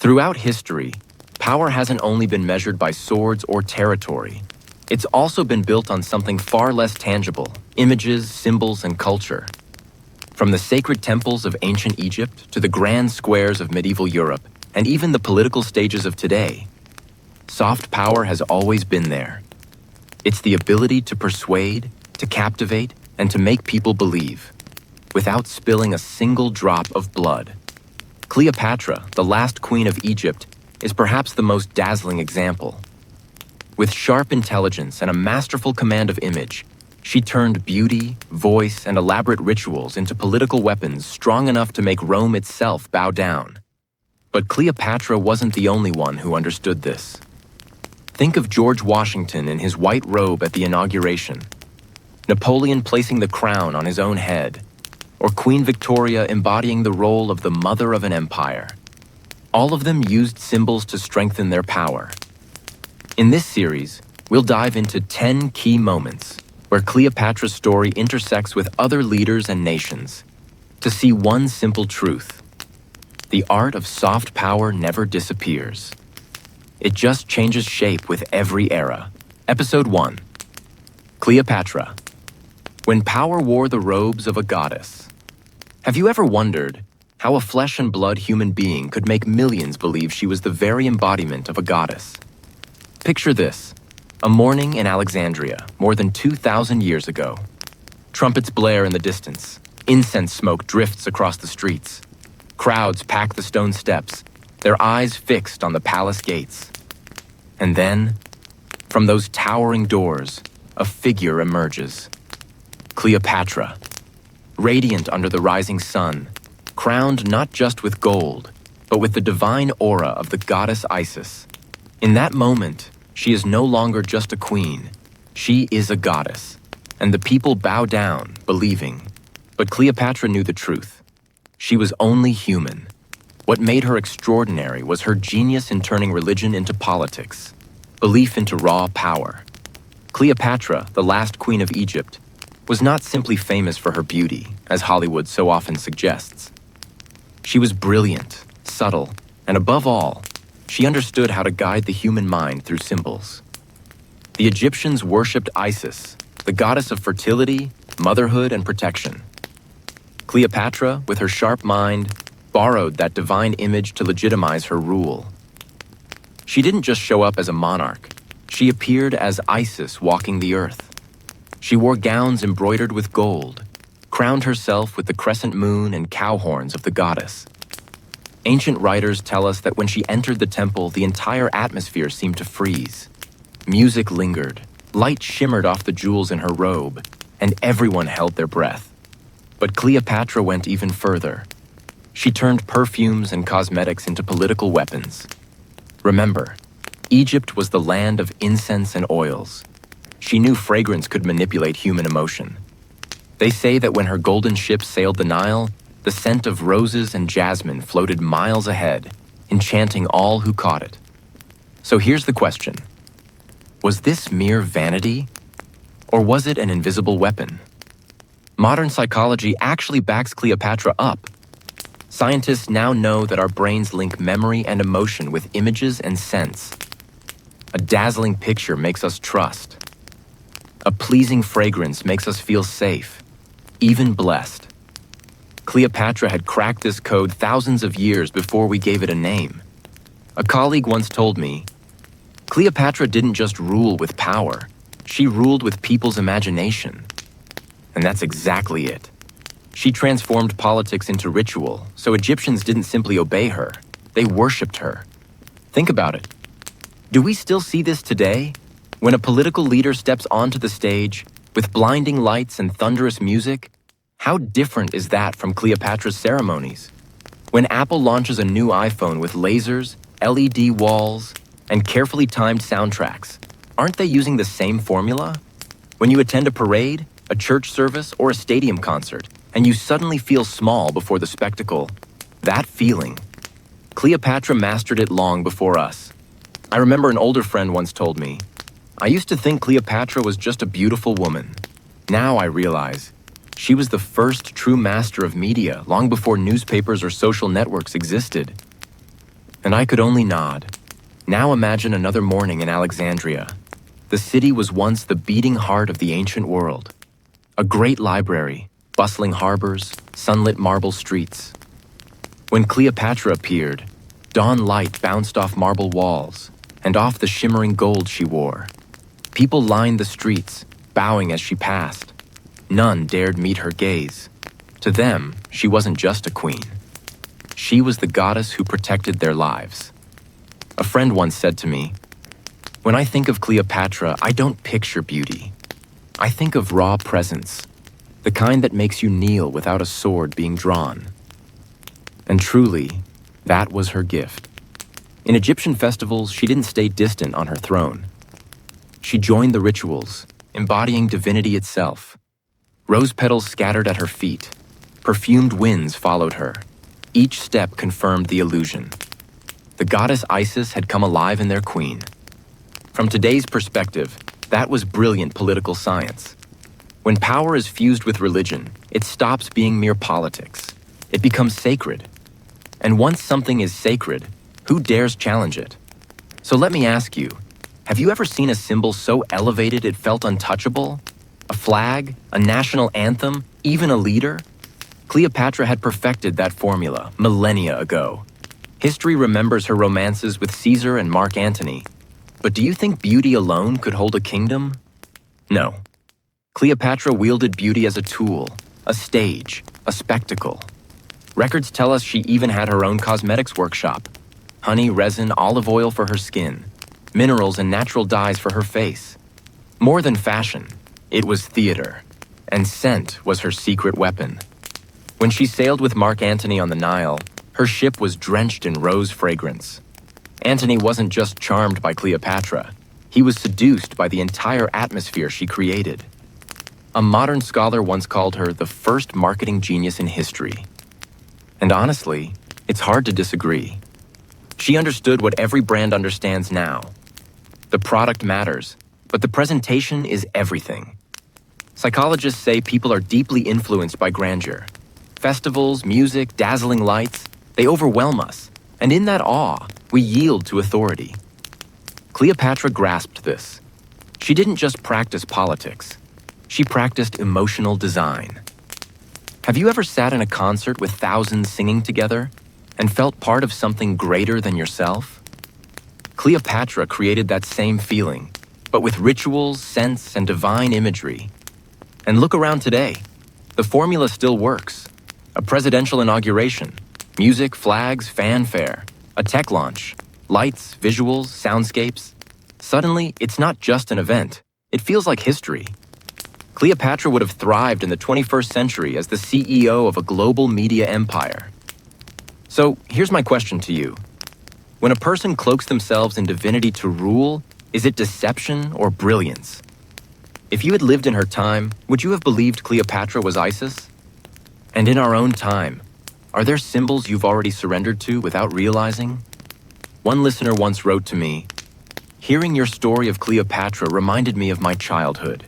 Throughout history, power hasn't only been measured by swords or territory. It's also been built on something far less tangible: images, symbols, and culture. From the sacred temples of ancient Egypt to the grand squares of medieval Europe, and even the political stages of today, soft power has always been there. It's the ability to persuade, to captivate, and to make people believe, without spilling a single drop of blood. Cleopatra, the last queen of Egypt, is perhaps the most dazzling example. With sharp intelligence and a masterful command of image, she turned beauty, voice, and elaborate rituals into political weapons strong enough to make Rome itself bow down. But Cleopatra wasn't the only one who understood this. Think of George Washington in his white robe at the inauguration, Napoleon placing the crown on his own head, or Queen Victoria embodying the role of the mother of an empire. All of them used symbols to strengthen their power. In this series, we'll dive into 10 key moments where Cleopatra's story intersects with other leaders and nations, to see one simple truth: the art of soft power never disappears. It just changes shape with every era. Episode 1. Cleopatra. When power wore the robes of a goddess. Have you ever wondered how a flesh and blood human being could make millions believe she was the very embodiment of a goddess? Picture this: a morning in Alexandria, more than 2,000 years ago. Trumpets blare in the distance. Incense smoke drifts across the streets. Crowds pack the stone steps, their eyes fixed on the palace gates. And then, from those towering doors, a figure emerges. Cleopatra, radiant under the rising sun, crowned not just with gold, but with the divine aura of the goddess Isis. In that moment, she is no longer just a queen. She is a goddess, and the people bow down, believing. But Cleopatra knew the truth. She was only human. What made her extraordinary was her genius in turning religion into politics, belief into raw power. Cleopatra, the last queen of Egypt, was not simply famous for her beauty, as Hollywood so often suggests. She was brilliant, subtle, and above all, she understood how to guide the human mind through symbols. The Egyptians worshipped Isis, the goddess of fertility, motherhood, and protection. Cleopatra, with her sharp mind, borrowed that divine image to legitimize her rule. She didn't just show up as a monarch. She appeared as Isis walking the earth. She wore gowns embroidered with gold, crowned herself with the crescent moon and cow horns of the goddess. Ancient writers tell us that when she entered the temple, the entire atmosphere seemed to freeze. Music lingered, light shimmered off the jewels in her robe, and everyone held their breath. But Cleopatra went even further. She turned perfumes and cosmetics into political weapons. Remember, Egypt was the land of incense and oils. She knew fragrance could manipulate human emotion. They say that when her golden ship sailed the Nile, the scent of roses and jasmine floated miles ahead, enchanting all who caught it. So here's the question: was this mere vanity, or was it an invisible weapon? Modern psychology actually backs Cleopatra up. Scientists now know that our brains link memory and emotion with images and scents. A dazzling picture makes us trust. A pleasing fragrance makes us feel safe, even blessed. Cleopatra had cracked this code thousands of years before we gave it a name. A colleague once told me, Cleopatra didn't just rule with power, she ruled with people's imagination. And that's exactly it. She transformed politics into ritual, so Egyptians didn't simply obey her, they worshipped her. Think about it. Do we still see this today? When a political leader steps onto the stage, with blinding lights and thunderous music, how different is that from Cleopatra's ceremonies? When Apple launches a new iPhone with lasers, LED walls, and carefully timed soundtracks, aren't they using the same formula? When you attend a parade, a church service, or a stadium concert, and you suddenly feel small before the spectacle, that feeling, Cleopatra mastered it long before us. I remember an older friend once told me, I used to think Cleopatra was just a beautiful woman. Now I realize she was the first true master of media long before newspapers or social networks existed. And I could only nod. Now imagine another morning in Alexandria. The city was once the beating heart of the ancient world. A great library, bustling harbors, sunlit marble streets. When Cleopatra appeared, dawn light bounced off marble walls and off the shimmering gold she wore. People lined the streets, bowing as she passed. None dared meet her gaze. To them, she wasn't just a queen. She was the goddess who protected their lives. A friend once said to me, "When I think of Cleopatra, I don't picture beauty. I think of raw presence, the kind that makes you kneel without a sword being drawn." And truly, that was her gift. In Egyptian festivals, she didn't stay distant on her throne. She joined the rituals, embodying divinity itself. Rose petals scattered at her feet. Perfumed winds followed her. Each step confirmed the illusion. The goddess Isis had come alive in their queen. From today's perspective, that was brilliant political science. When power is fused with religion, it stops being mere politics. It becomes sacred. And once something is sacred, who dares challenge it? So let me ask you, have you ever seen a symbol so elevated it felt untouchable? A flag, a national anthem, even a leader? Cleopatra had perfected that formula millennia ago. History remembers her romances with Caesar and Mark Antony. But do you think beauty alone could hold a kingdom? No. Cleopatra wielded beauty as a tool, a stage, a spectacle. Records tell us she even had her own cosmetics workshop. Honey, resin, olive oil for her skin, minerals and natural dyes for her face. More than fashion, it was theater, and scent was her secret weapon. When she sailed with Mark Antony on the Nile, her ship was drenched in rose fragrance. Antony wasn't just charmed by Cleopatra, he was seduced by the entire atmosphere she created. A modern scholar once called her the first marketing genius in history. And honestly, it's hard to disagree. She understood what every brand understands now. The product matters, but the presentation is everything. Psychologists say people are deeply influenced by grandeur. Festivals, music, dazzling lights, they overwhelm us, and in that awe, we yield to authority. Cleopatra grasped this. She didn't just practice politics. She practiced emotional design. Have you ever sat in a concert with thousands singing together and felt part of something greater than yourself? Cleopatra created that same feeling, but with rituals, scents, and divine imagery. And look around today. The formula still works. A presidential inauguration, music, flags, fanfare, a tech launch, lights, visuals, soundscapes. Suddenly, it's not just an event. It feels like history. Cleopatra would have thrived in the 21st century as the CEO of a global media empire. So here's my question to you. When a person cloaks themselves in divinity to rule, is it deception or brilliance? If you had lived in her time, would you have believed Cleopatra was Isis? And in our own time, are there symbols you've already surrendered to without realizing? One listener once wrote to me, "Hearing your story of Cleopatra reminded me of my childhood.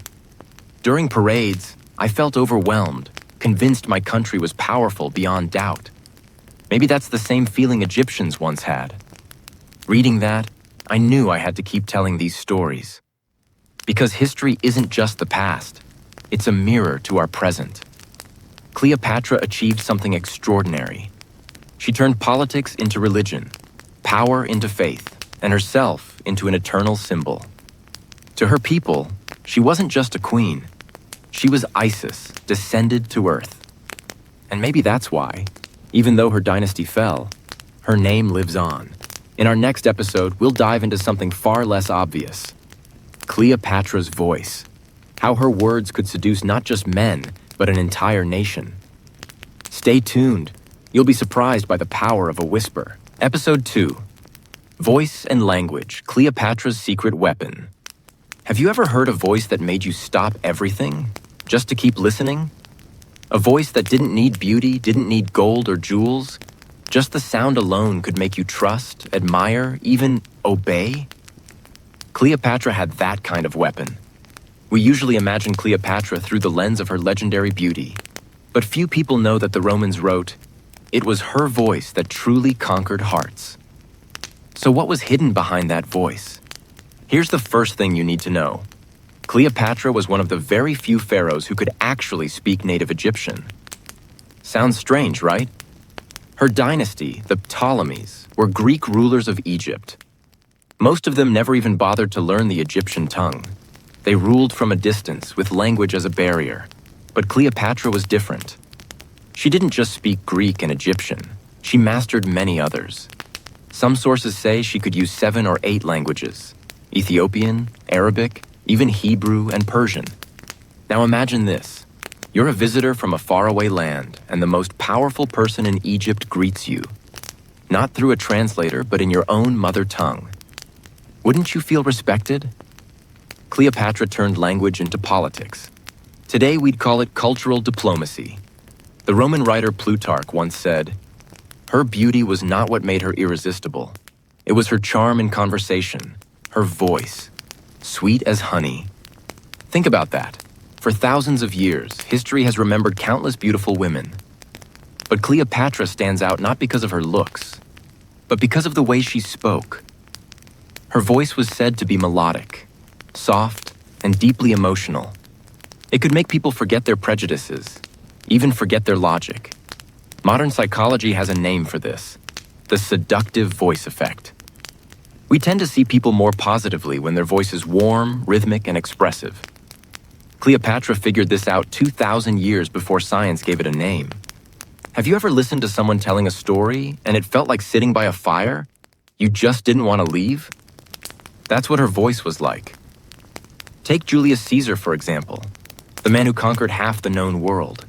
During parades, I felt overwhelmed, convinced my country was powerful beyond doubt. Maybe that's the same feeling Egyptians once had. Reading that, I knew I had to keep telling these stories. Because history isn't just the past, it's a mirror to our present." Cleopatra achieved something extraordinary. She turned politics into religion, power into faith, and herself into an eternal symbol. To her people, she wasn't just a queen. She was Isis, descended to earth. And maybe that's why, even though her dynasty fell, her name lives on. In our next episode, we'll dive into something far less obvious. Cleopatra's voice. How her words could seduce not just men, but an entire nation. Stay tuned. You'll be surprised by the power of a whisper. Episode 2. Voice and language, Cleopatra's secret weapon. Have you ever heard a voice that made you stop everything, just to keep listening? A voice that didn't need beauty, didn't need gold or jewels. Just the sound alone could make you trust, admire, even obey? Cleopatra had that kind of weapon. We usually imagine Cleopatra through the lens of her legendary beauty. But few people know that the Romans wrote, "It was her voice that truly conquered hearts." So what was hidden behind that voice? Here's the first thing you need to know. Cleopatra was one of the very few pharaohs who could actually speak native Egyptian. Sounds strange, right? Her dynasty, the Ptolemies, were Greek rulers of Egypt. Most of them never even bothered to learn the Egyptian tongue. They ruled from a distance, with language as a barrier. But Cleopatra was different. She didn't just speak Greek and Egyptian. She mastered many others. Some sources say she could use 7 or 8 languages: Ethiopian, Arabic, even Hebrew and Persian. Now imagine this. You're a visitor from a faraway land, and the most powerful person in Egypt greets you. Not through a translator, but in your own mother tongue. Wouldn't you feel respected? Cleopatra turned language into politics. Today we'd call it cultural diplomacy. The Roman writer Plutarch once said, "Her beauty was not what made her irresistible. It was her charm in conversation, her voice, sweet as honey." Think about that. For thousands of years, history has remembered countless beautiful women. But Cleopatra stands out not because of her looks, but because of the way she spoke. Her voice was said to be melodic, soft, and deeply emotional. It could make people forget their prejudices, even forget their logic. Modern psychology has a name for this: the seductive voice effect. We tend to see people more positively when their voice is warm, rhythmic, and expressive. Cleopatra figured this out 2,000 years before science gave it a name. Have you ever listened to someone telling a story and it felt like sitting by a fire? You just didn't want to leave? That's what her voice was like. Take Julius Caesar, for example, the man who conquered half the known world.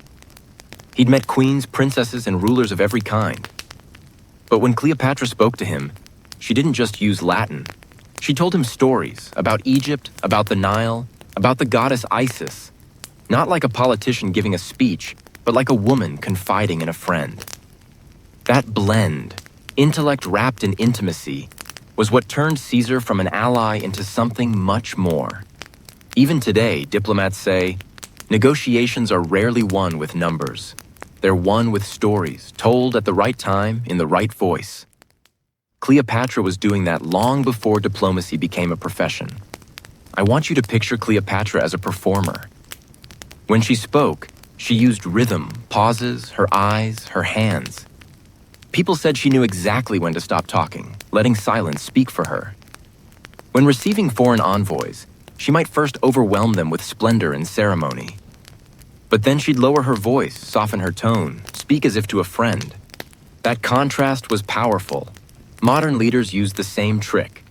He'd met queens, princesses, and rulers of every kind. But when Cleopatra spoke to him, she didn't just use Latin. She told him stories about Egypt, about the Nile, about the goddess Isis. Not like a politician giving a speech, but like a woman confiding in a friend. That blend, intellect wrapped in intimacy, was what turned Caesar from an ally into something much more. Even today, diplomats say, negotiations are rarely won with numbers. They're won with stories, told at the right time, in the right voice. Cleopatra was doing that long before diplomacy became a profession. I want you to picture Cleopatra as a performer. When she spoke, she used rhythm, pauses, her eyes, her hands. People said she knew exactly when to stop talking, letting silence speak for her. When receiving foreign envoys, she might first overwhelm them with splendor and ceremony. But then she'd lower her voice, soften her tone, speak as if to a friend. That contrast was powerful. Modern leaders use the same trick.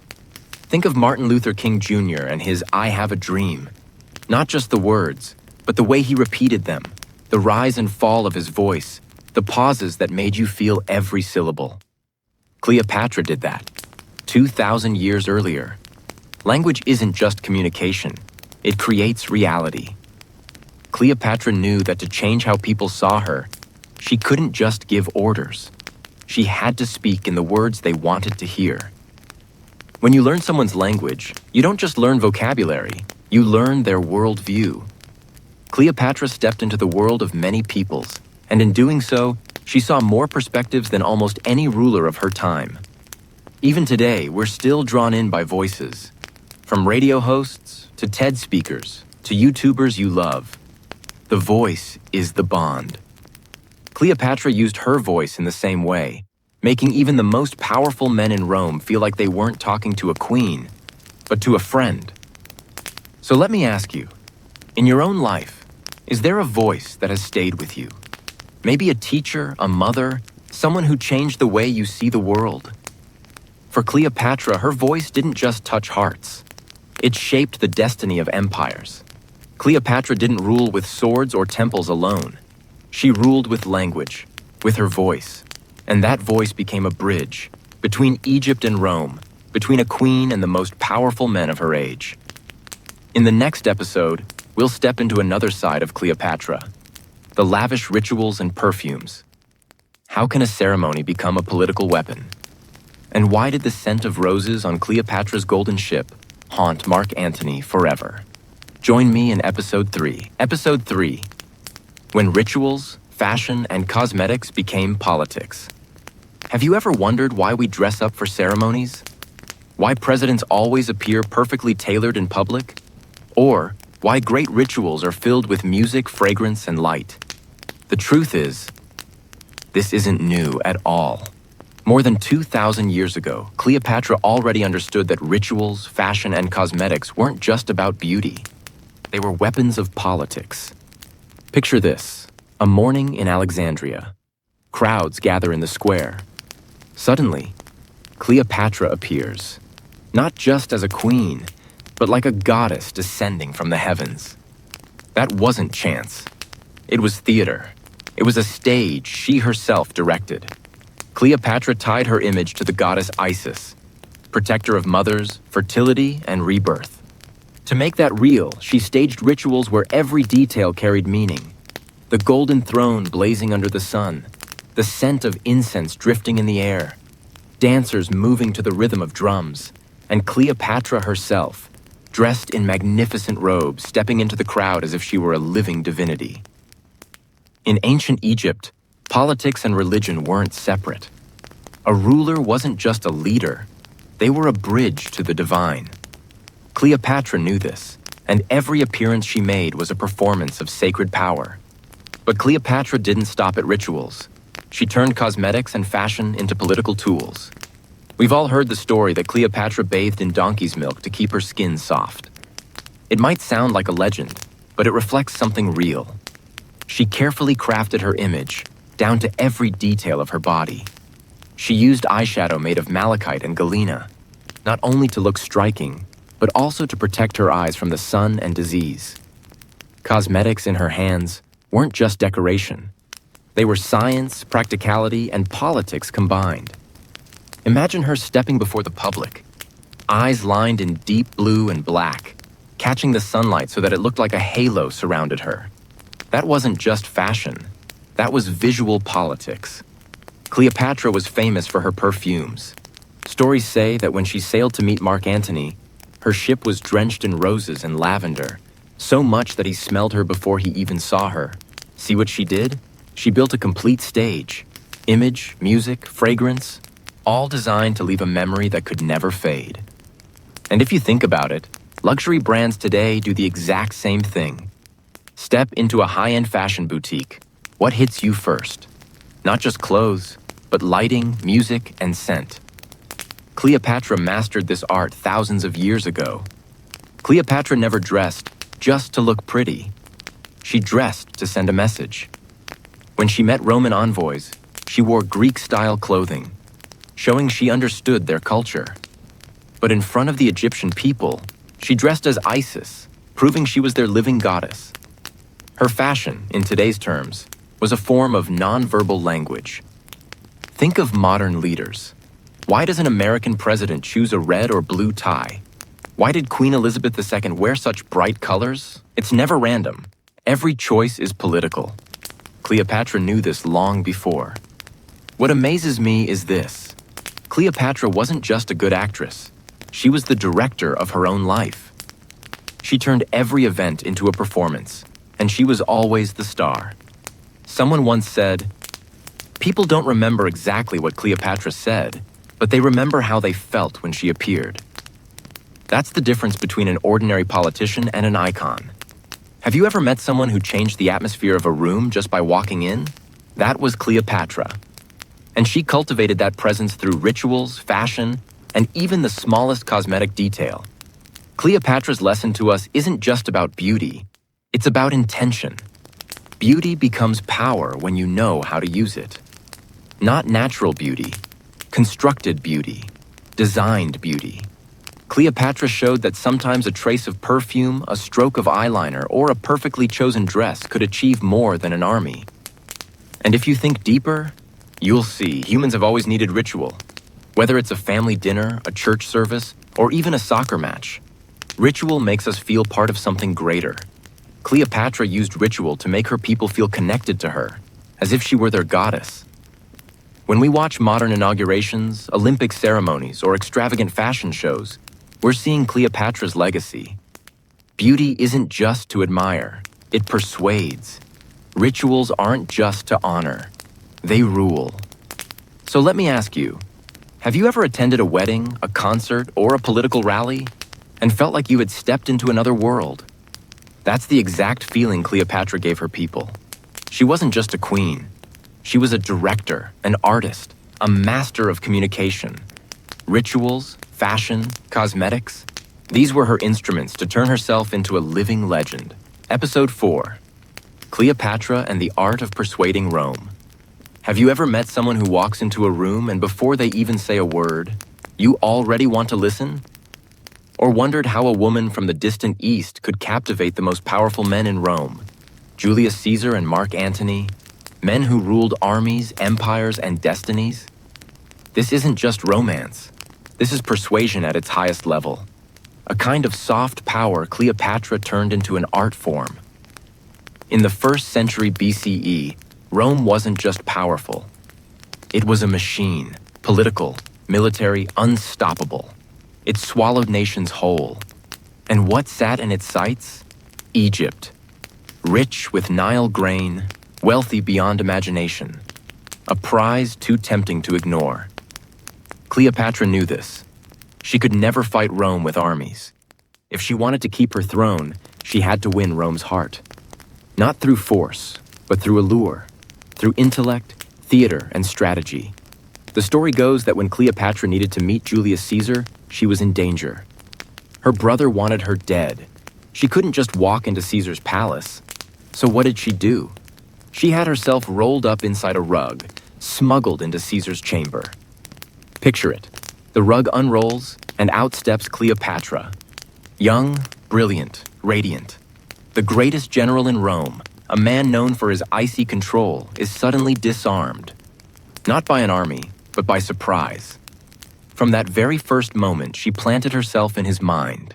Think of Martin Luther King Jr. and his "I have a dream." Not just the words, but the way he repeated them, the rise and fall of his voice, the pauses that made you feel every syllable. Cleopatra did that, 2,000 years earlier. Language isn't just communication, it creates reality. Cleopatra knew that to change how people saw her, she couldn't just give orders. She had to speak in the words they wanted to hear. When you learn someone's language, you don't just learn vocabulary, you learn their worldview. Cleopatra stepped into the world of many peoples, and in doing so, she saw more perspectives than almost any ruler of her time. Even today, we're still drawn in by voices. From radio hosts, to TED speakers, to YouTubers you love. The voice is the bond. Cleopatra used her voice in the same way, making even the most powerful men in Rome feel like they weren't talking to a queen, but to a friend. So let me ask you, in your own life, is there a voice that has stayed with you? Maybe a teacher, a mother, someone who changed the way you see the world. For Cleopatra, her voice didn't just touch hearts. It shaped the destiny of empires. Cleopatra didn't rule with swords or temples alone. She ruled with language, with her voice. And that voice became a bridge between Egypt and Rome, between a queen and the most powerful men of her age. In the next episode, we'll step into another side of Cleopatra, the lavish rituals and perfumes. How can a ceremony become a political weapon? And why did the scent of roses on Cleopatra's golden ship haunt Mark Antony forever? Join me in Episode 3. Episode 3, when rituals, fashion, and cosmetics became politics. Have you ever wondered why we dress up for ceremonies? Why presidents always appear perfectly tailored in public? Or why great rituals are filled with music, fragrance, and light? The truth is, this isn't new at all. More than 2,000 years ago, Cleopatra already understood that rituals, fashion, and cosmetics weren't just about beauty. They were weapons of politics. Picture this: a morning in Alexandria. Crowds gather in the square. Suddenly, Cleopatra appears, not just as a queen, but like a goddess descending from the heavens. That wasn't chance. It was theater. It was a stage she herself directed. Cleopatra tied her image to the goddess Isis, protector of mothers, fertility, and rebirth. To make that real, she staged rituals where every detail carried meaning. The golden throne blazing under the sun, the scent of incense drifting in the air, dancers moving to the rhythm of drums, and Cleopatra herself, dressed in magnificent robes, stepping into the crowd as if she were a living divinity. In ancient Egypt, politics and religion weren't separate. A ruler wasn't just a leader, they were a bridge to the divine. Cleopatra knew this, and every appearance she made was a performance of sacred power. But Cleopatra didn't stop at rituals. She turned cosmetics and fashion into political tools. We've all heard the story that Cleopatra bathed in donkey's milk to keep her skin soft. It might sound like a legend, but it reflects something real. She carefully crafted her image, down to every detail of her body. She used eyeshadow made of malachite and galena, not only to look striking, but also to protect her eyes from the sun and disease. Cosmetics in her hands weren't just decoration. They were science, practicality, and politics combined. Imagine her stepping before the public, eyes lined in deep blue and black, catching the sunlight so that it looked like a halo surrounded her. That wasn't just fashion. That was visual politics. Cleopatra was famous for her perfumes. Stories say that when she sailed to meet Mark Antony, her ship was drenched in roses and lavender, so much that he smelled her before he even saw her. See what she did? She built a complete stage. Image, music, fragrance, all designed to leave a memory that could never fade. And if you think about it, luxury brands today do the exact same thing. Step into a high-end fashion boutique. What hits you first? Not just clothes, but lighting, music, and scent. Cleopatra mastered this art thousands of years ago. Cleopatra never dressed just to look pretty. She dressed to send a message. When she met Roman envoys, she wore Greek-style clothing, showing she understood their culture. But in front of the Egyptian people, she dressed as Isis, proving she was their living goddess. Her fashion, in today's terms, was a form of nonverbal language. Think of modern leaders. Why does an American president choose a red or blue tie? Why did Queen Elizabeth II wear such bright colors? It's never random. Every choice is political. Cleopatra knew this long before. What amazes me is this: Cleopatra wasn't just a good actress. She was the director of her own life. She turned every event into a performance, and she was always the star. Someone once said, "People don't remember exactly what Cleopatra said, but they remember how they felt when she appeared." That's the difference between an ordinary politician and an icon. Have you ever met someone who changed the atmosphere of a room just by walking in? That was Cleopatra. And she cultivated that presence through rituals, fashion, and even the smallest cosmetic detail. Cleopatra's lesson to us isn't just about beauty, it's about intention. Beauty becomes power when you know how to use it. Not natural beauty, constructed beauty, designed beauty. Cleopatra showed that sometimes a trace of perfume, a stroke of eyeliner, or a perfectly chosen dress could achieve more than an army. And if you think deeper, you'll see humans have always needed ritual. Whether it's a family dinner, a church service, or even a soccer match, ritual makes us feel part of something greater. Cleopatra used ritual to make her people feel connected to her, as if she were their goddess. When we watch modern inaugurations, Olympic ceremonies, or extravagant fashion shows, we're seeing Cleopatra's legacy. Beauty isn't just to admire, it persuades. Rituals aren't just to honor, they rule. So let me ask you, Have you ever attended a wedding, a concert, or a political rally and felt like you had stepped into another world? That's the exact feeling Cleopatra gave her people. She wasn't just a queen. She was a director, an artist, a master of communication. Rituals, fashion, cosmetics, these were her instruments to turn herself into a living legend. Episode 4. Cleopatra and the Art of Persuading Rome. Have you ever met someone who walks into a room and before they even say a word, you already want to listen? Or wondered how a woman from the distant East could captivate the most powerful men in Rome, Julius Caesar and Mark Antony, men who ruled armies, empires, and destinies? This isn't just romance. This is persuasion at its highest level. A kind of soft power Cleopatra turned into an art form. In the 1st century BCE, Rome wasn't just powerful. It was a machine, political, military, unstoppable. It swallowed nations whole. And what sat in its sights? Egypt. Rich with Nile grain, wealthy beyond imagination. A prize too tempting to ignore. Cleopatra knew this. She could never fight Rome with armies. If she wanted to keep her throne, she had to win Rome's heart. Not through force, but through allure, through intellect, theater, and strategy. The story goes that when Cleopatra needed to meet Julius Caesar, she was in danger. Her brother wanted her dead. She couldn't just walk into Caesar's palace. So what did she do? She had herself rolled up inside a rug, smuggled into Caesar's chamber. Picture it. The rug unrolls, and out steps Cleopatra. Young, brilliant, radiant. The greatest general in Rome, a man known for his icy control, is suddenly disarmed. Not by an army, but by surprise. From that very first moment, she planted herself in his mind.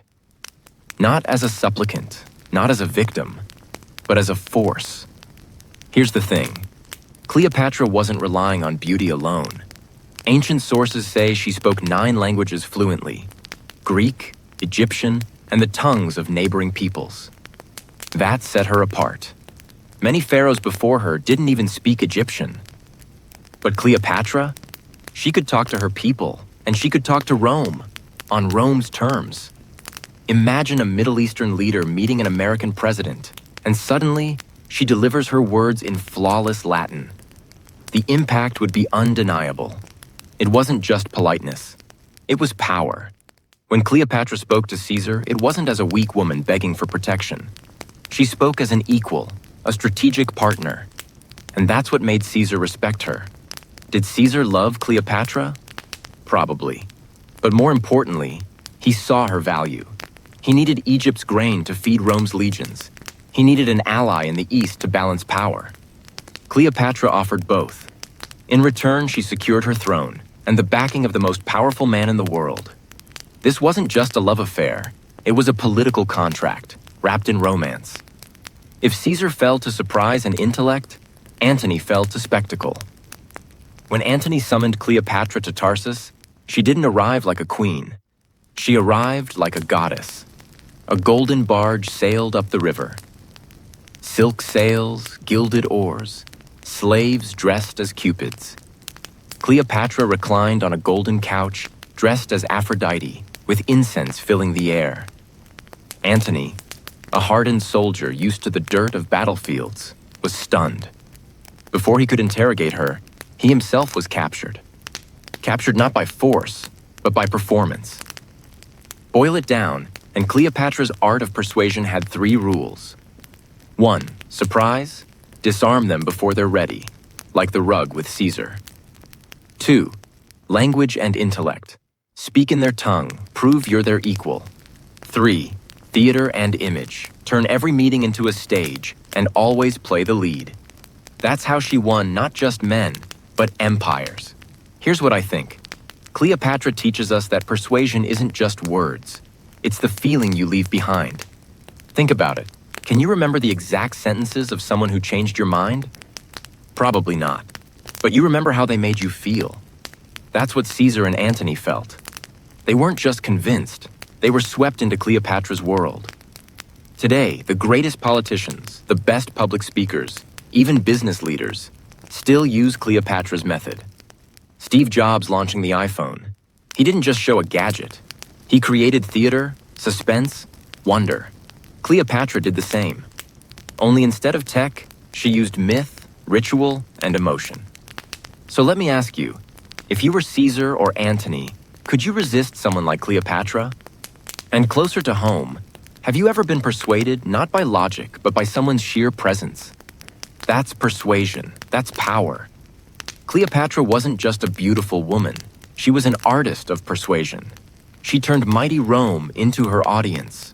Not as a supplicant, not as a victim, but as a force. Here's the thing. Cleopatra wasn't relying on beauty alone. Ancient sources say she spoke 9 languages fluently: Greek, Egyptian, and the tongues of neighboring peoples. That set her apart. Many pharaohs before her didn't even speak Egyptian. But Cleopatra? She could talk to her people, and she could talk to Rome, on Rome's terms. Imagine a Middle Eastern leader meeting an American president, and suddenly, she delivers her words in flawless Latin. The impact would be undeniable. It wasn't just politeness. It was power. When Cleopatra spoke to Caesar, it wasn't as a weak woman begging for protection. She spoke as an equal, a strategic partner. And that's what made Caesar respect her. Did Caesar love Cleopatra? Probably. But more importantly, he saw her value. He needed Egypt's grain to feed Rome's legions. He needed an ally in the East to balance power. Cleopatra offered both. In return, she secured her throne and the backing of the most powerful man in the world. This wasn't just a love affair. It was a political contract, wrapped in romance. If Caesar fell to surprise and intellect, Antony fell to spectacle. When Antony summoned Cleopatra to Tarsus, she didn't arrive like a queen. She arrived like a goddess. A golden barge sailed up the river. Silk sails, gilded oars, slaves dressed as cupids. Cleopatra reclined on a golden couch, dressed as Aphrodite, with incense filling the air. Antony, a hardened soldier used to the dirt of battlefields, was stunned. Before he could interrogate her, he himself was captured. Captured not by force, but by performance. Boil it down, and Cleopatra's art of persuasion had 3 rules. 1. Surprise. Disarm them before they're ready, like the rug with Caesar. 2. Language and intellect. Speak in their tongue, prove you're their equal. 3. Theater and image. Turn every meeting into a stage, and always play the lead. That's how she won not just men, but empires. Here's what I think. Cleopatra teaches us that persuasion isn't just words. It's the feeling you leave behind. Think about it. Can you remember the exact sentences of someone who changed your mind? Probably not. But you remember how they made you feel. That's what Caesar and Antony felt. They weren't just convinced. They were swept into Cleopatra's world. Today, the greatest politicians, the best public speakers, even business leaders, still use Cleopatra's method. Steve Jobs launching the iPhone. He didn't just show a gadget. He created theater, suspense, wonder. Cleopatra did the same. Only instead of tech, she used myth, ritual, and emotion. So let me ask you, if you were Caesar or Antony, could you resist someone like Cleopatra? And closer to home, have you ever been persuaded not by logic, but by someone's sheer presence? That's persuasion. That's power. Cleopatra wasn't just a beautiful woman. She was an artist of persuasion. She turned mighty Rome into her audience.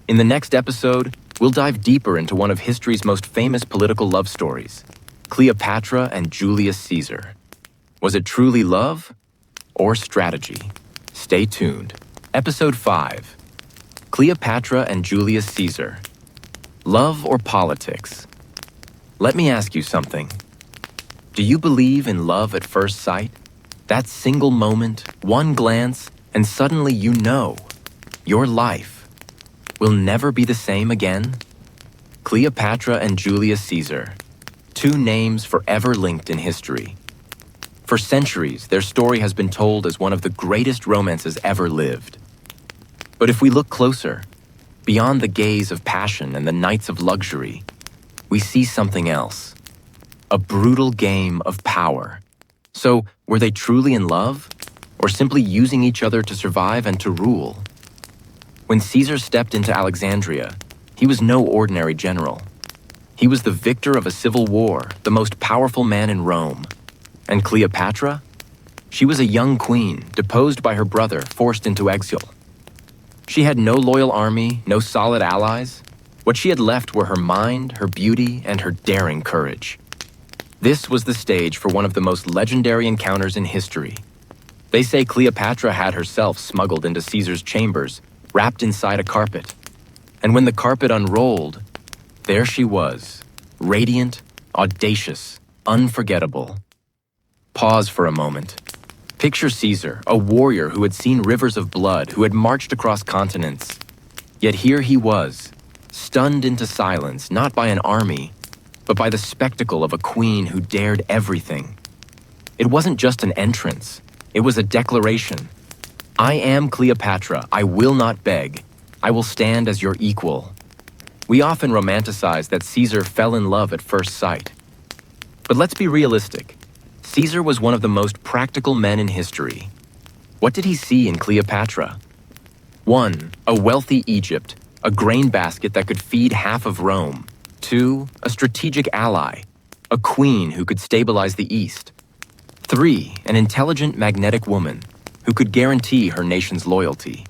In the next episode, we'll dive deeper into one of history's most famous political love stories, Cleopatra and Julius Caesar. Was it truly love or strategy? Stay tuned. Episode 5, Cleopatra and Julius Caesar. Love or politics? Let me ask you something. Do you believe in love at first sight? That single moment, one glance, and suddenly you know your life will never be the same again? Cleopatra and Julius Caesar, two names forever linked in history. For centuries, their story has been told as one of the greatest romances ever lived. But if we look closer, beyond the gaze of passion and the nights of luxury, we see something else. A brutal game of power. So, were they truly in love? Or simply using each other to survive and to rule? When Caesar stepped into Alexandria, he was no ordinary general. He was the victor of a civil war, the most powerful man in Rome. And Cleopatra? She was a young queen, deposed by her brother, forced into exile. She had no loyal army, no solid allies. What she had left were her mind, her beauty, and her daring courage. This was the stage for one of the most legendary encounters in history. They say Cleopatra had herself smuggled into Caesar's chambers, wrapped inside a carpet. And when the carpet unrolled, there she was, radiant, audacious, unforgettable. Pause for a moment. Picture Caesar, a warrior who had seen rivers of blood, who had marched across continents. Yet here he was, stunned into silence, not by an army, but by the spectacle of a queen who dared everything. It wasn't just an entrance, it was a declaration. I am Cleopatra, I will not beg. I will stand as your equal. We often romanticize that Caesar fell in love at first sight. But let's be realistic. Caesar was one of the most practical men in history. What did he see in Cleopatra? 1. A wealthy Egypt, a grain basket that could feed half of Rome. 2. A strategic ally, a queen who could stabilize the East. 3. An intelligent, magnetic woman who could guarantee her nation's loyalty.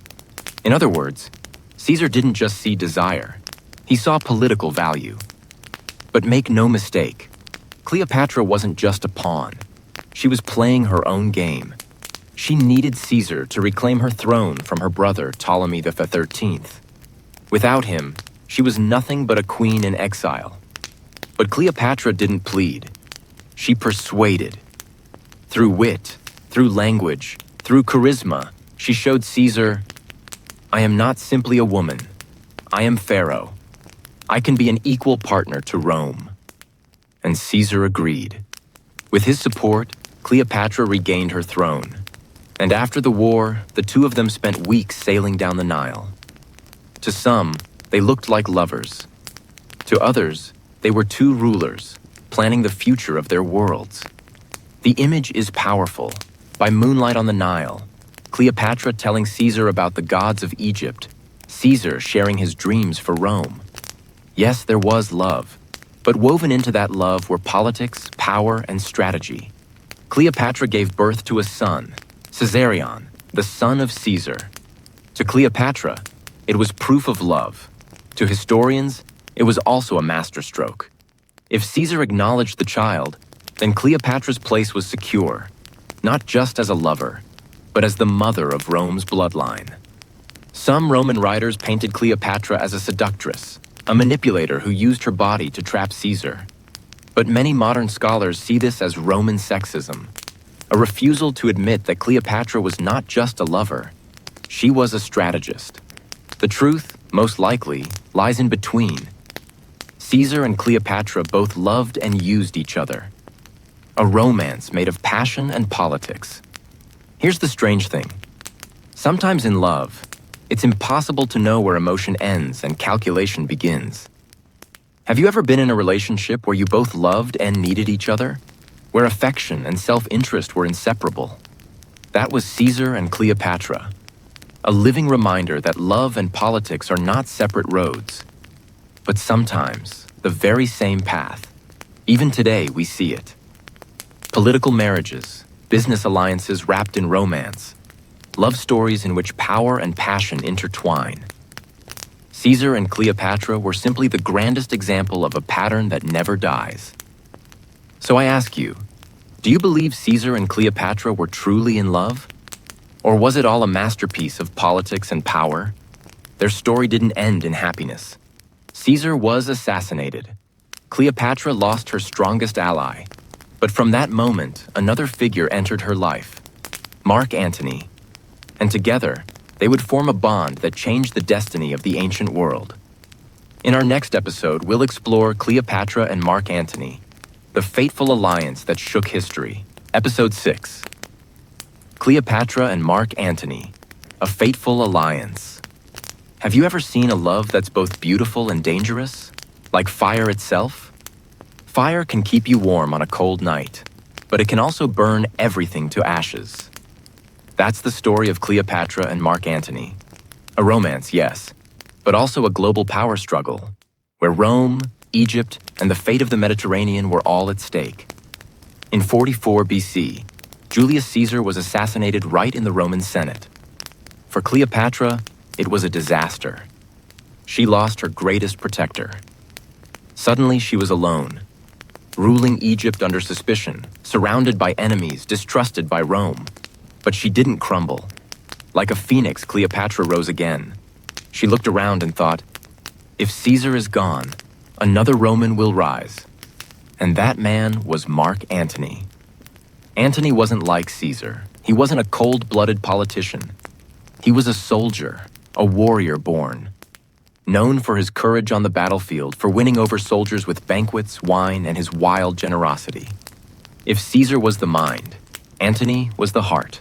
In other words, Caesar didn't just see desire, he saw political value. But make no mistake, Cleopatra wasn't just a pawn. She was playing her own game. She needed Caesar to reclaim her throne from her brother Ptolemy XIII. Without him, she was nothing but a queen in exile. But Cleopatra didn't plead. She persuaded. Through wit, through language, through charisma, she showed Caesar, I am not simply a woman. I am Pharaoh. I can be an equal partner to Rome. And Caesar agreed. With his support, Cleopatra regained her throne. And after the war, the two of them spent weeks sailing down the Nile. To some, they looked like lovers. To others, they were two rulers, planning the future of their worlds. The image is powerful. By moonlight on the Nile, Cleopatra telling Caesar about the gods of Egypt, Caesar sharing his dreams for Rome. Yes, there was love, but woven into that love were politics, power, and strategy. Cleopatra gave birth to a son, Caesarion, the son of Caesar. To Cleopatra, it was proof of love. To historians, it was also a masterstroke. If Caesar acknowledged the child, then Cleopatra's place was secure, not just as a lover, but as the mother of Rome's bloodline. Some Roman writers painted Cleopatra as a seductress, a manipulator who used her body to trap Caesar. But many modern scholars see this as Roman sexism, a refusal to admit that Cleopatra was not just a lover, she was a strategist. The truth, most likely, lies in between. Caesar and Cleopatra both loved and used each other. a romance made of passion and politics. Here's the strange thing. Sometimes in love, it's impossible to know where emotion ends and calculation begins. Have you ever been in a relationship where you both loved and needed each other? Where affection and self-interest were inseparable? That was Caesar and Cleopatra, a living reminder that love and politics are not separate roads, but sometimes the very same path. Even today, we see it. Political marriages, business alliances wrapped in romance, love stories in which power and passion intertwine. Caesar and Cleopatra were simply the grandest example of a pattern that never dies. So I ask you, do you believe Caesar and Cleopatra were truly in love? Or was it all a masterpiece of politics and power? Their story didn't end in happiness. Caesar was assassinated. Cleopatra lost her strongest ally. But from that moment, another figure entered her life, Mark Antony. And together, they would form a bond that changed the destiny of the ancient world. In our next episode, we'll explore Cleopatra and Mark Antony, the fateful alliance that shook history. Episode 6. Cleopatra and Mark Antony, a fateful alliance. Have you ever seen a love that's both beautiful and dangerous? Like fire itself? Fire can keep you warm on a cold night, but it can also burn everything to ashes. That's the story of Cleopatra and Mark Antony. A romance, yes, but also a global power struggle, where Rome, Egypt, and the fate of the Mediterranean were all at stake. In 44 BC, Julius Caesar was assassinated right in the Roman Senate. For Cleopatra, it was a disaster. She lost her greatest protector. Suddenly, she was alone, ruling Egypt under suspicion, surrounded by enemies, distrusted by Rome. But she didn't crumble. Like a phoenix, Cleopatra rose again. She looked around and thought, if Caesar is gone, another Roman will rise. And that man was Mark Antony. Antony wasn't like Caesar. He wasn't a cold-blooded politician. He was a soldier, a warrior born. Known for his courage on the battlefield, for winning over soldiers with banquets, wine, and his wild generosity. If Caesar was the mind, Antony was the heart.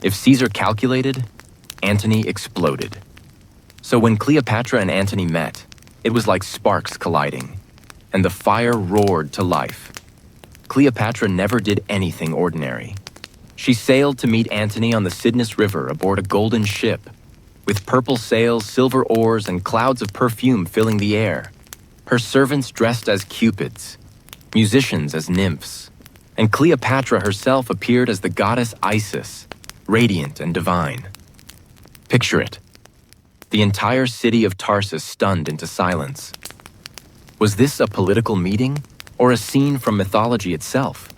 If Caesar calculated, Antony exploded. So when Cleopatra and Antony met, it was like sparks colliding, and the fire roared to life. Cleopatra never did anything ordinary. She sailed to meet Antony on the Cydnus River aboard a golden ship, with purple sails, silver oars, and clouds of perfume filling the air. Her servants dressed as cupids, musicians as nymphs, and Cleopatra herself appeared as the goddess Isis, radiant and divine. Picture it. The entire city of Tarsus stunned into silence. Was this a political meeting or a scene from mythology itself?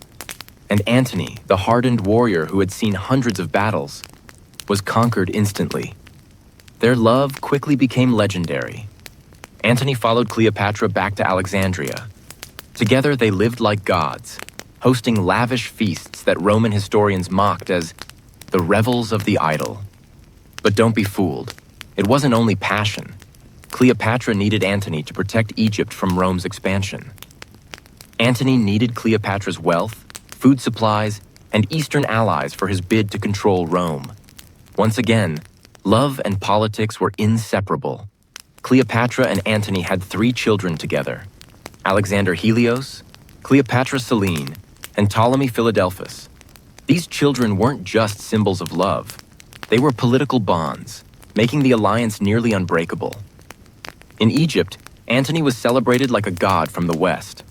And Antony, the hardened warrior who had seen hundreds of battles, was conquered instantly. Their love quickly became legendary. Antony followed Cleopatra back to Alexandria. Together they lived like gods, hosting lavish feasts that Roman historians mocked as the revels of the idol. But don't be fooled. It wasn't only passion. Cleopatra needed Antony to protect Egypt from Rome's expansion. Antony needed Cleopatra's wealth, food supplies, and Eastern allies for his bid to control Rome. Once again, love and politics were inseparable. Cleopatra and Antony had 3 children together: Alexander Helios, Cleopatra Selene, and Ptolemy Philadelphus. These children weren't just symbols of love. They were political bonds, making the alliance nearly unbreakable. In Egypt, Antony was celebrated like a god from the West.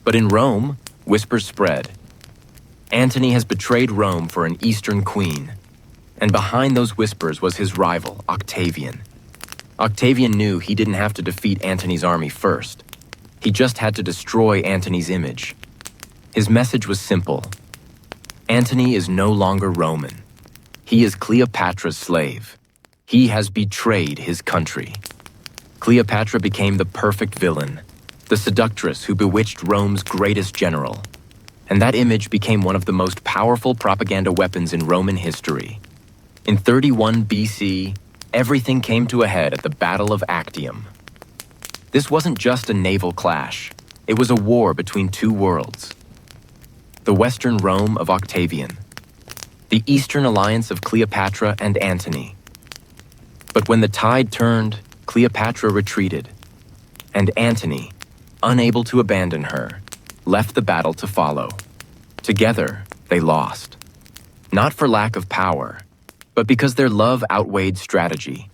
But in Rome, whispers spread. Antony has betrayed Rome for an Eastern queen. And behind those whispers was his rival, Octavian. Octavian knew he didn't have to defeat Antony's army first. He just had to destroy Antony's image. His message was simple. Antony is no longer Roman. He is Cleopatra's slave. He has betrayed his country. Cleopatra became the perfect villain, the seductress who bewitched Rome's greatest general. And that image became one of the most powerful propaganda weapons in Roman history. In 31 BC, everything came to a head at the Battle of Actium. This wasn't just a naval clash. It was a war between 2 worlds. the Western Rome of Octavian, the Eastern alliance of Cleopatra and Antony. But when the tide turned, Cleopatra retreated, and Antony, unable to abandon her, left the battle to follow. Together, they lost. Not for lack of power, but because their love outweighed strategy.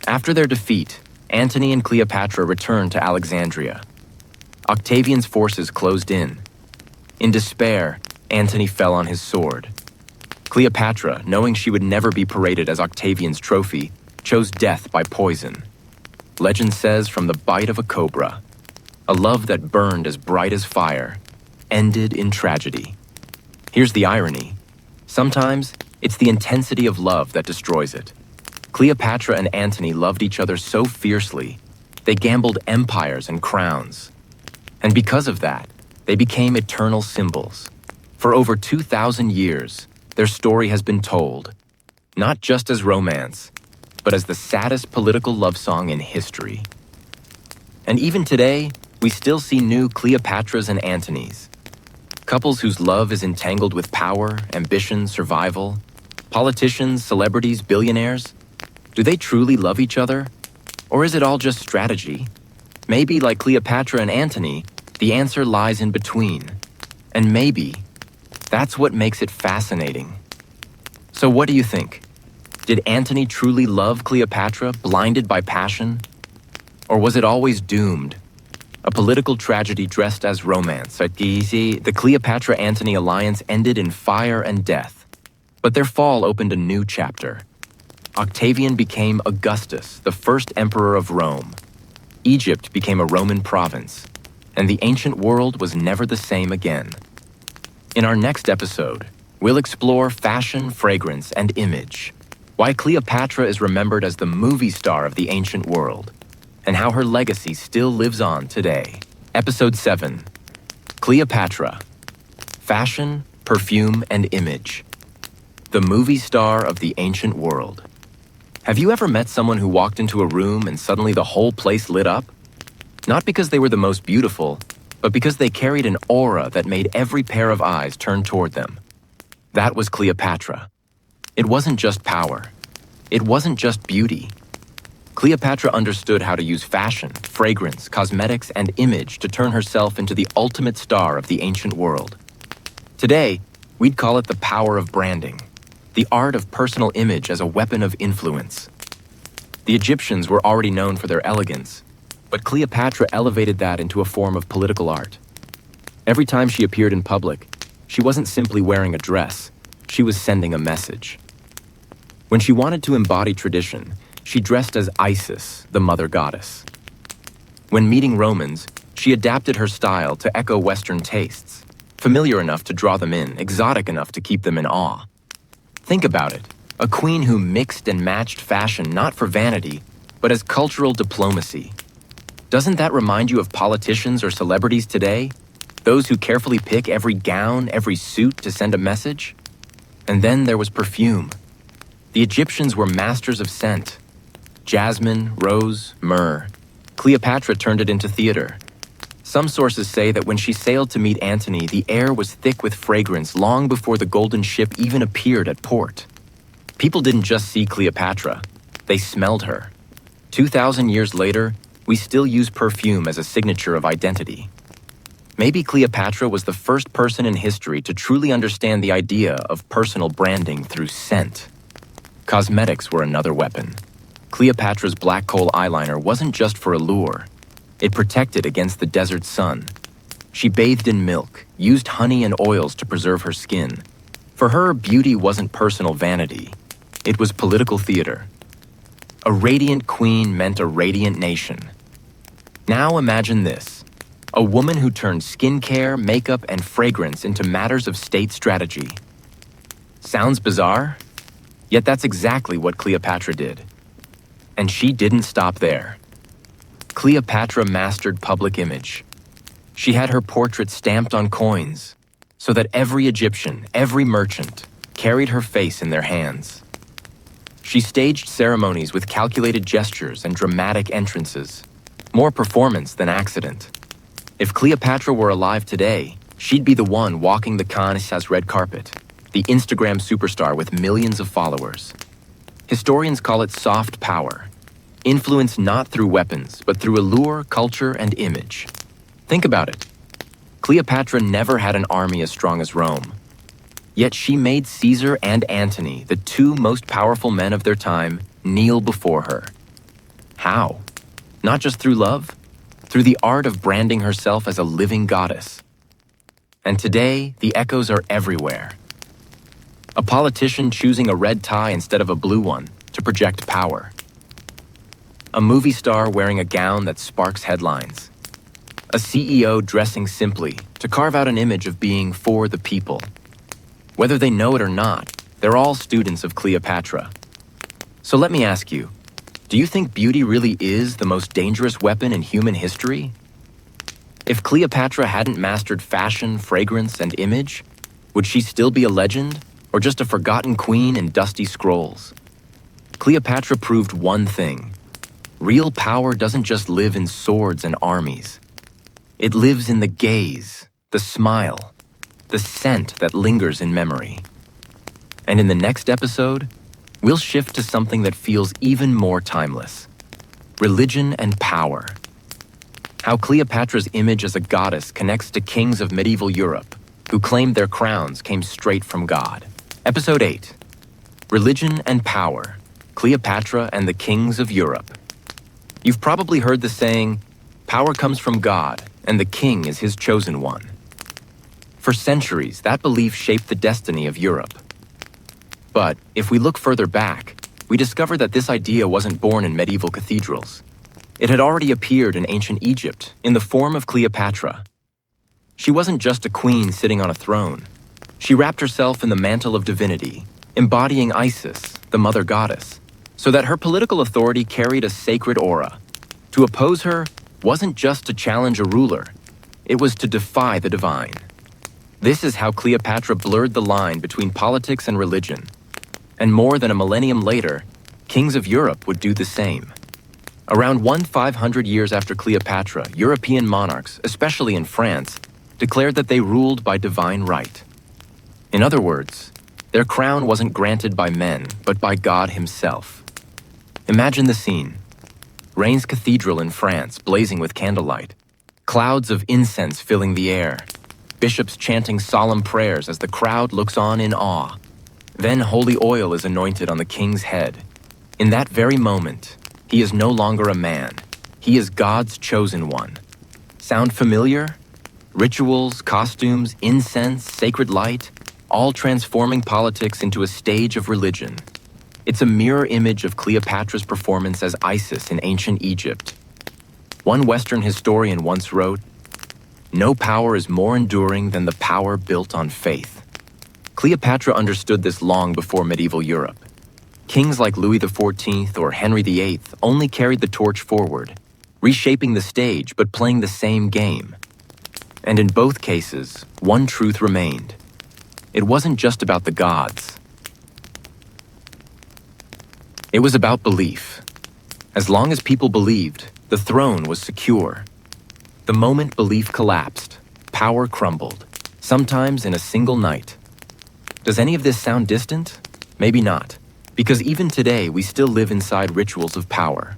After their defeat, Antony and Cleopatra returned to Alexandria. Octavian's forces closed in. In despair, Antony fell on his sword. Cleopatra, knowing she would never be paraded as Octavian's trophy, chose death by poison. Legend says from the bite of a cobra, a love that burned as bright as fire, ended in tragedy. Here's the irony. Sometimes, it's the intensity of love that destroys it. Cleopatra and Antony loved each other so fiercely, they gambled empires and crowns. And because of that, they became eternal symbols. For over 2,000 years, their story has been told, not just as romance, but as the saddest political love song in history. And even today, we still see new Cleopatras and Antonys. Couples whose love is entangled with power, ambition, survival. Politicians, celebrities, billionaires. Do they truly love each other? Or is it all just strategy? Maybe, like Cleopatra and Antony, the answer lies in between. And maybe, that's what makes it fascinating. So what do you think? Did Antony truly love Cleopatra, blinded by passion? Or was it always doomed? A political tragedy dressed as romance. The Cleopatra-Antony alliance ended in fire and death. But their fall opened a new chapter. Octavian became Augustus, the first emperor of Rome. Egypt became a Roman province, and the ancient world was never the same again. In our next episode, we'll explore fashion, fragrance, and image, why Cleopatra is remembered as the movie star of the ancient world, and how her legacy still lives on today. Episode 7, Cleopatra, Fashion, Perfume, and Image, the movie star of the ancient world. Have you ever met someone who walked into a room and suddenly the whole place lit up? Not because they were the most beautiful, but because they carried an aura that made every pair of eyes turn toward them. That was Cleopatra. It wasn't just power. It wasn't just beauty. Cleopatra understood how to use fashion, fragrance, cosmetics, and image to turn herself into the ultimate star of the ancient world. Today, we'd call it the power of branding, the art of personal image as a weapon of influence. The Egyptians were already known for their elegance, but Cleopatra elevated that into a form of political art. Every time she appeared in public, she wasn't simply wearing a dress, she was sending a message. When she wanted to embody tradition, she dressed as Isis, the mother goddess. When meeting Romans, she adapted her style to echo Western tastes, familiar enough to draw them in, exotic enough to keep them in awe. Think about it, a queen who mixed and matched fashion not for vanity, but as cultural diplomacy. Doesn't that remind you of politicians or celebrities today? Those who carefully pick every gown, every suit to send a message? And then there was perfume. The Egyptians were masters of scent. Jasmine, rose, myrrh. Cleopatra turned it into theater. Some sources say that when she sailed to meet Antony, the air was thick with fragrance long before the golden ship even appeared at port. People didn't just see Cleopatra, they smelled her. 2,000 years later, we still use perfume as a signature of identity. Maybe Cleopatra was the first person in history to truly understand the idea of personal branding through scent. Cosmetics were another weapon. Cleopatra's black coal eyeliner wasn't just for allure. It protected against the desert sun. She bathed in milk, used honey and oils to preserve her skin. For her, beauty wasn't personal vanity. It was political theater. A radiant queen meant a radiant nation. Now imagine this. A woman who turned skincare, makeup, and fragrance into matters of state strategy. Sounds bizarre? Yet that's exactly what Cleopatra did. And she didn't stop there. Cleopatra mastered public image. She had her portrait stamped on coins, so that every Egyptian, every merchant, carried her face in their hands. She staged ceremonies with calculated gestures and dramatic entrances, more performance than accident. If Cleopatra were alive today, She'd be the one walking the Cannes' red carpet, the Instagram superstar with millions of followers. Historians call it soft power, influence not through weapons, but through allure, culture, and image. Think about it. Cleopatra never had an army as strong as Rome. Yet she made Caesar and Antony, the two most powerful men of their time, kneel before her. How? Not just through love, through the art of branding herself as a living goddess. And today, the echoes are everywhere. A politician choosing a red tie instead of a blue one to project power. A movie star wearing a gown that sparks headlines. A CEO dressing simply to carve out an image of being for the people. Whether they know it or not, they're all students of Cleopatra. So let me ask you, do you think beauty really is the most dangerous weapon in human history? If Cleopatra hadn't mastered fashion, fragrance, and image, would she still be a legend, or just a forgotten queen in dusty scrolls? Cleopatra proved one thing. Real power doesn't just live in swords and armies. It lives in the gaze, the smile, the scent that lingers in memory. And in the next episode, we'll shift to something that feels even more timeless. Religion and power. How Cleopatra's image as a goddess connects to kings of medieval Europe, who claimed their crowns came straight from God. Episode 8. Religion and Power. Cleopatra and the Kings of Europe. You've probably heard the saying, power comes from God, and the king is his chosen one. For centuries, that belief shaped the destiny of Europe. But if we look further back, we discover that this idea wasn't born in medieval cathedrals. It had already appeared in ancient Egypt in the form of Cleopatra. She wasn't just a queen sitting on a throne. She wrapped herself in the mantle of divinity, embodying Isis, the mother goddess, so that her political authority carried a sacred aura. To oppose her wasn't just to challenge a ruler, it was to defy the divine. This is how Cleopatra blurred the line between politics and religion. And more than a millennium later, kings of Europe would do the same. Around 1500 years after Cleopatra, European monarchs, especially in France, declared that they ruled by divine right. In other words, their crown wasn't granted by men, but by God himself. Imagine the scene. Reims Cathedral in France blazing with candlelight. Clouds of incense filling the air. Bishops chanting solemn prayers as the crowd looks on in awe. Then holy oil is anointed on the king's head. In that very moment, he is no longer a man. He is God's chosen one. Sound familiar? Rituals, costumes, incense, sacred light, all transforming politics into a stage of religion. It's a mirror image of Cleopatra's performance as Isis in ancient Egypt. One Western historian once wrote, "No power is more enduring than the power built on faith." Cleopatra understood this long before medieval Europe. Kings like Louis XIV or Henry VIII only carried the torch forward, reshaping the stage but playing the same game. And in both cases, one truth remained. It wasn't just about the gods. It was about belief. As long as people believed, the throne was secure. The moment belief collapsed, power crumbled, sometimes in a single night. Does any of this sound distant? Maybe not, because even today we still live inside rituals of power.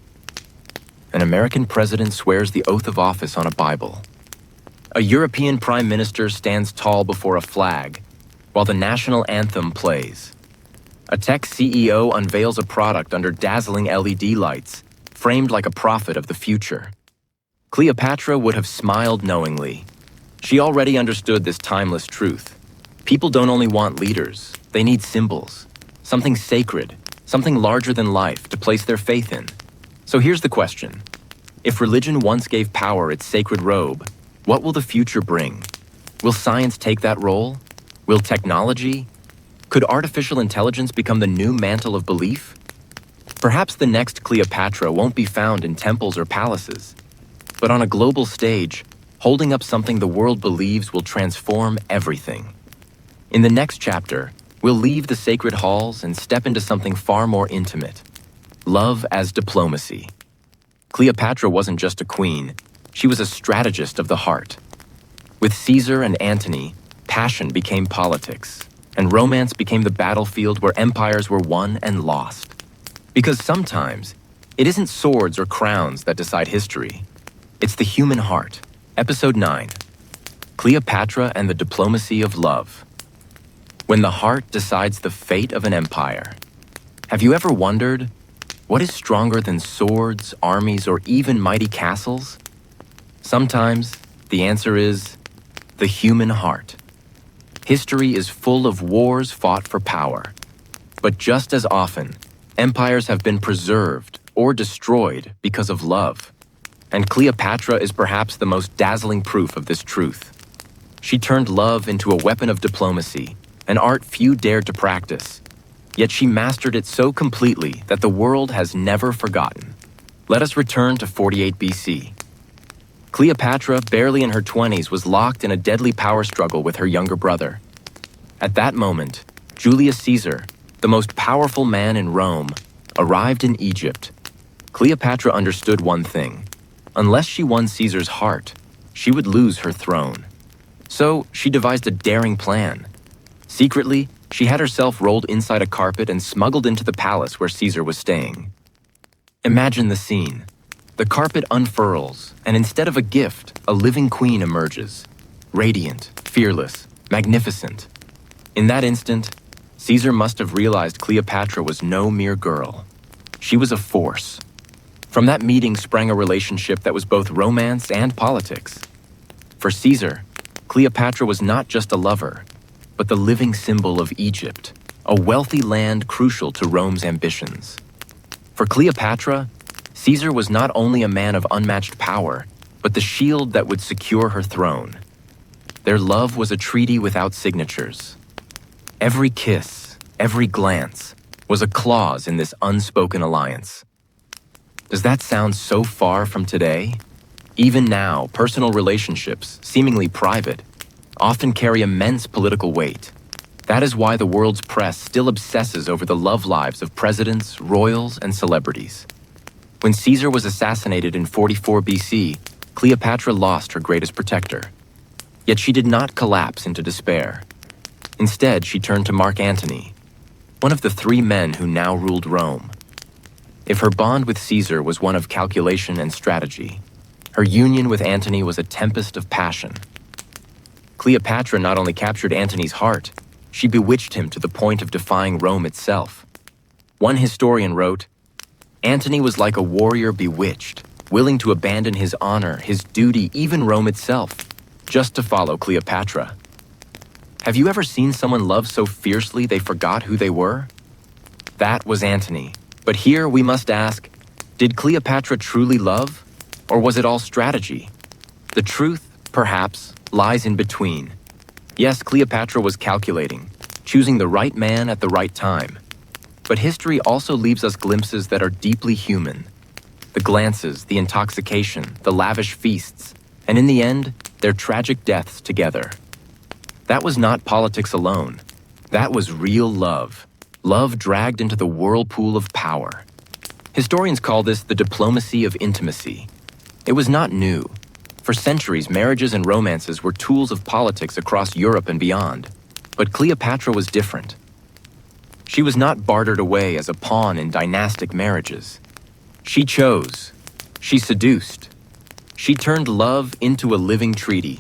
An American president swears the oath of office on a Bible. A European prime minister stands tall before a flag, while the national anthem plays. A tech CEO unveils a product under dazzling LED lights, framed like a prophet of the future. Cleopatra would have smiled knowingly. She already understood this timeless truth. People don't only want leaders, they need symbols. Something sacred, something larger than life to place their faith in. So here's the question. If religion once gave power its sacred robe, what will the future bring? Will science take that role? Will technology? Could artificial intelligence become the new mantle of belief? Perhaps the next Cleopatra won't be found in temples or palaces, but on a global stage, holding up something the world believes will transform everything. In the next chapter, we'll leave the sacred halls and step into something far more intimate. Love as diplomacy. Cleopatra wasn't just a queen, she was a strategist of the heart. With Caesar and Antony, passion became politics, and romance became the battlefield where empires were won and lost. Because sometimes, it isn't swords or crowns that decide history. It's the human heart. Episode 9. Cleopatra and the Diplomacy of Love. When the heart decides the fate of an empire. Have you ever wondered, what is stronger than swords, armies, or even mighty castles? Sometimes, the answer is the human heart. History is full of wars fought for power. But just as often, empires have been preserved or destroyed because of love. And Cleopatra is perhaps the most dazzling proof of this truth. She turned love into a weapon of diplomacy, an art few dared to practice. Yet she mastered it so completely that the world has never forgotten. Let us return to 48 BC. Cleopatra, barely in her 20s, was locked in a deadly power struggle with her younger brother. At that moment, Julius Caesar, the most powerful man in Rome, arrived in Egypt. Cleopatra understood one thing. Unless she won Caesar's heart, she would lose her throne. So she devised a daring plan. Secretly, she had herself rolled inside a carpet and smuggled into the palace where Caesar was staying. Imagine the scene. The carpet unfurls, and instead of a gift, a living queen emerges. Radiant, fearless, magnificent. In that instant, Caesar must have realized Cleopatra was no mere girl. She was a force. From that meeting sprang a relationship that was both romance and politics. For Caesar, Cleopatra was not just a lover, but the living symbol of Egypt, a wealthy land crucial to Rome's ambitions. For Cleopatra, Caesar was not only a man of unmatched power, but the shield that would secure her throne. Their love was a treaty without signatures. Every kiss, every glance, was a clause in this unspoken alliance. Does that sound so far from today? Even now, personal relationships, seemingly private, often carry immense political weight. That is why the world's press still obsesses over the love lives of presidents, royals, and celebrities. When Caesar was assassinated in 44 BC, Cleopatra lost her greatest protector. Yet she did not collapse into despair. Instead, she turned to Mark Antony, one of the 3 men who now ruled Rome. If her bond with Caesar was one of calculation and strategy, her union with Antony was a tempest of passion. Cleopatra not only captured Antony's heart, she bewitched him to the point of defying Rome itself. One historian wrote, "Antony was like a warrior bewitched, willing to abandon his honor, his duty, even Rome itself, just to follow Cleopatra." Have you ever seen someone love so fiercely they forgot who they were? That was Antony. But here we must ask, did Cleopatra truly love, or was it all strategy? The truth, perhaps, lies in between. Yes, Cleopatra was calculating, choosing the right man at the right time. But history also leaves us glimpses that are deeply human. The glances, the intoxication, the lavish feasts, and in the end, their tragic deaths together. That was not politics alone. That was real love. Love dragged into the whirlpool of power. Historians call this the diplomacy of intimacy. It was not new. For centuries, marriages and romances were tools of politics across Europe and beyond. But Cleopatra was different. She was not bartered away as a pawn in dynastic marriages. She chose. She seduced. She turned love into a living treaty.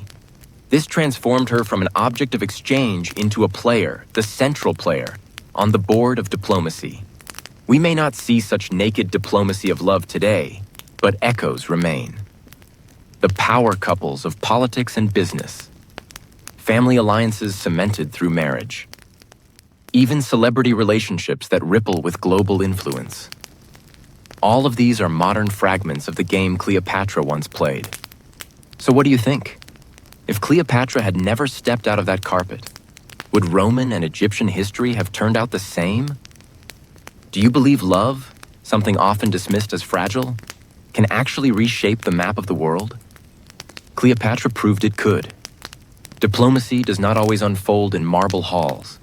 This transformed her from an object of exchange into a player, the central player, on the board of diplomacy. We may not see such naked diplomacy of love today, but echoes remain. The power couples of politics and business. Family alliances cemented through marriage. Even celebrity relationships that ripple with global influence. All of these are modern fragments of the game Cleopatra once played. So what do you think? If Cleopatra had never stepped out of that carpet, would Roman and Egyptian history have turned out the same? Do you believe love, something often dismissed as fragile, can actually reshape the map of the world? Cleopatra proved it could. Diplomacy does not always unfold in marble halls.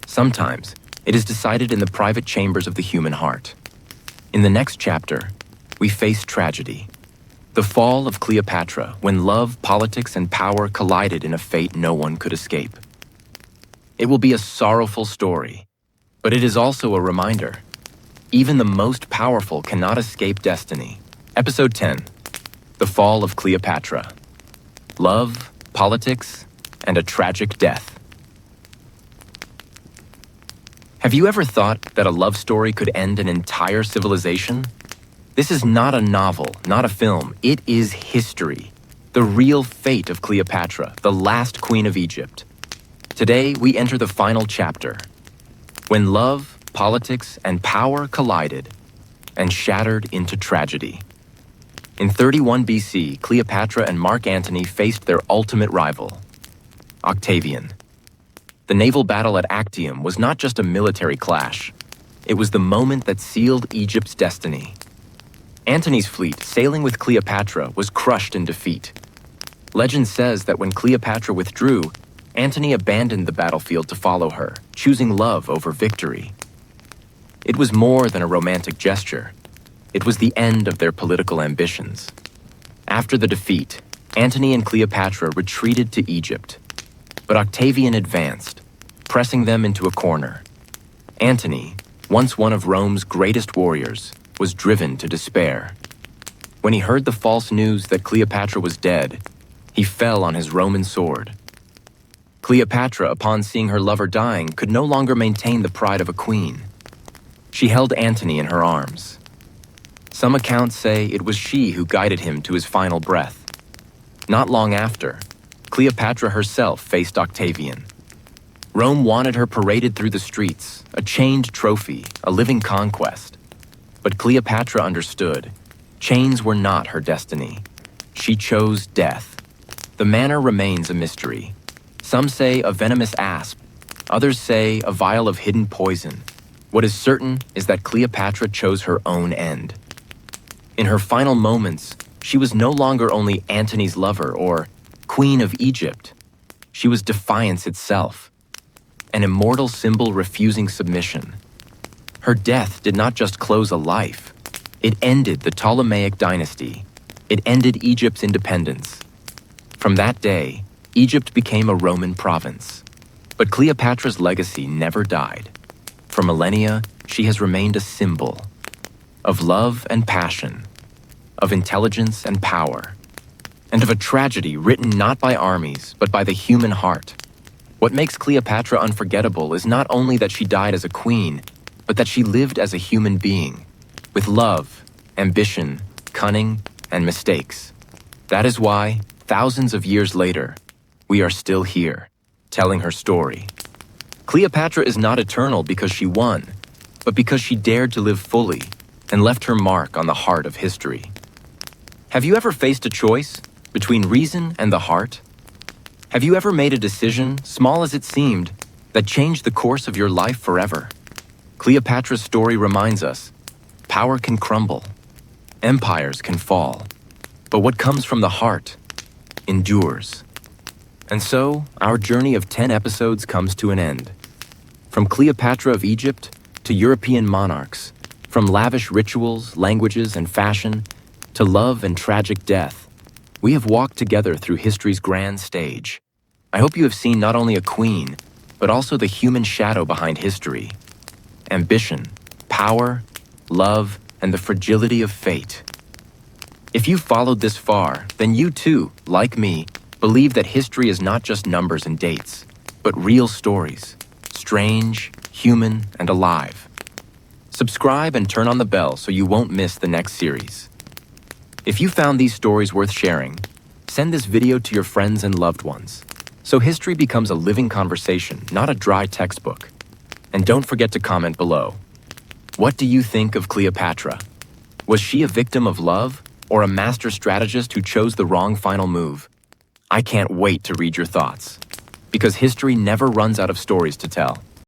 Sometimes, it is decided in the private chambers of the human heart. In the next chapter, we face tragedy. The fall of Cleopatra, when love, politics, and power collided in a fate no one could escape. It will be a sorrowful story, but it is also a reminder. Even the most powerful cannot escape destiny. Episode 10, The Fall of Cleopatra. Love, politics, and a tragic death. Have you ever thought that a love story could end an entire civilization? This is not a novel, not a film. It is history. The real fate of Cleopatra, the last queen of Egypt. Today, we enter the final chapter, when love, politics, and power collided and shattered into tragedy. In 31 BC, Cleopatra and Mark Antony faced their ultimate rival, Octavian. The naval battle at Actium was not just a military clash. It was the moment that sealed Egypt's destiny. Antony's fleet, sailing with Cleopatra, was crushed in defeat. Legend says that when Cleopatra withdrew, Antony abandoned the battlefield to follow her, choosing love over victory. It was more than a romantic gesture. It was the end of their political ambitions. After the defeat, Antony and Cleopatra retreated to Egypt. But Octavian advanced, pressing them into a corner. Antony, once one of Rome's greatest warriors, was driven to despair. When he heard the false news that Cleopatra was dead, he fell on his Roman sword. Cleopatra, upon seeing her lover dying, could no longer maintain the pride of a queen. She held Antony in her arms. Some accounts say it was she who guided him to his final breath. Not long after, Cleopatra herself faced Octavian. Rome wanted her paraded through the streets, a chained trophy, a living conquest. But Cleopatra understood. Chains were not her destiny. She chose death. The manner remains a mystery. Some say a venomous asp, others say a vial of hidden poison. What is certain is that Cleopatra chose her own end. In her final moments, she was no longer only Antony's lover or Queen of Egypt. She was defiance itself, an immortal symbol refusing submission. Her death did not just close a life. It ended the Ptolemaic dynasty. It ended Egypt's independence. From that day, Egypt became a Roman province. But Cleopatra's legacy never died. For millennia, she has remained a symbol of love and passion, of intelligence and power, and of a tragedy written not by armies, but by the human heart. What makes Cleopatra unforgettable is not only that she died as a queen, but that she lived as a human being, with love, ambition, cunning, and mistakes. That is why, thousands of years later, we are still here, telling her story. Cleopatra is not eternal because she won, but because she dared to live fully and left her mark on the heart of history. Have you ever faced a choice between reason and the heart? Have you ever made a decision, small as it seemed, that changed the course of your life forever? Cleopatra's story reminds us, power can crumble, empires can fall, but what comes from the heart endures. And so, our journey of 10 episodes comes to an end. From Cleopatra of Egypt to European monarchs, from lavish rituals, languages, and fashion, to love and tragic death, we have walked together through history's grand stage. I hope you have seen not only a queen, but also the human shadow behind history. Ambition, power, love, and the fragility of fate. If you followed this far, then you too, like me, believe that history is not just numbers and dates, but real stories, strange, human, and alive. Subscribe and turn on the bell so you won't miss the next series. If you found these stories worth sharing, send this video to your friends and loved ones, so history becomes a living conversation, not a dry textbook. And don't forget to comment below. What do you think of Cleopatra? Was she a victim of love, or a master strategist who chose the wrong final move? I can't wait to read your thoughts, because history never runs out of stories to tell.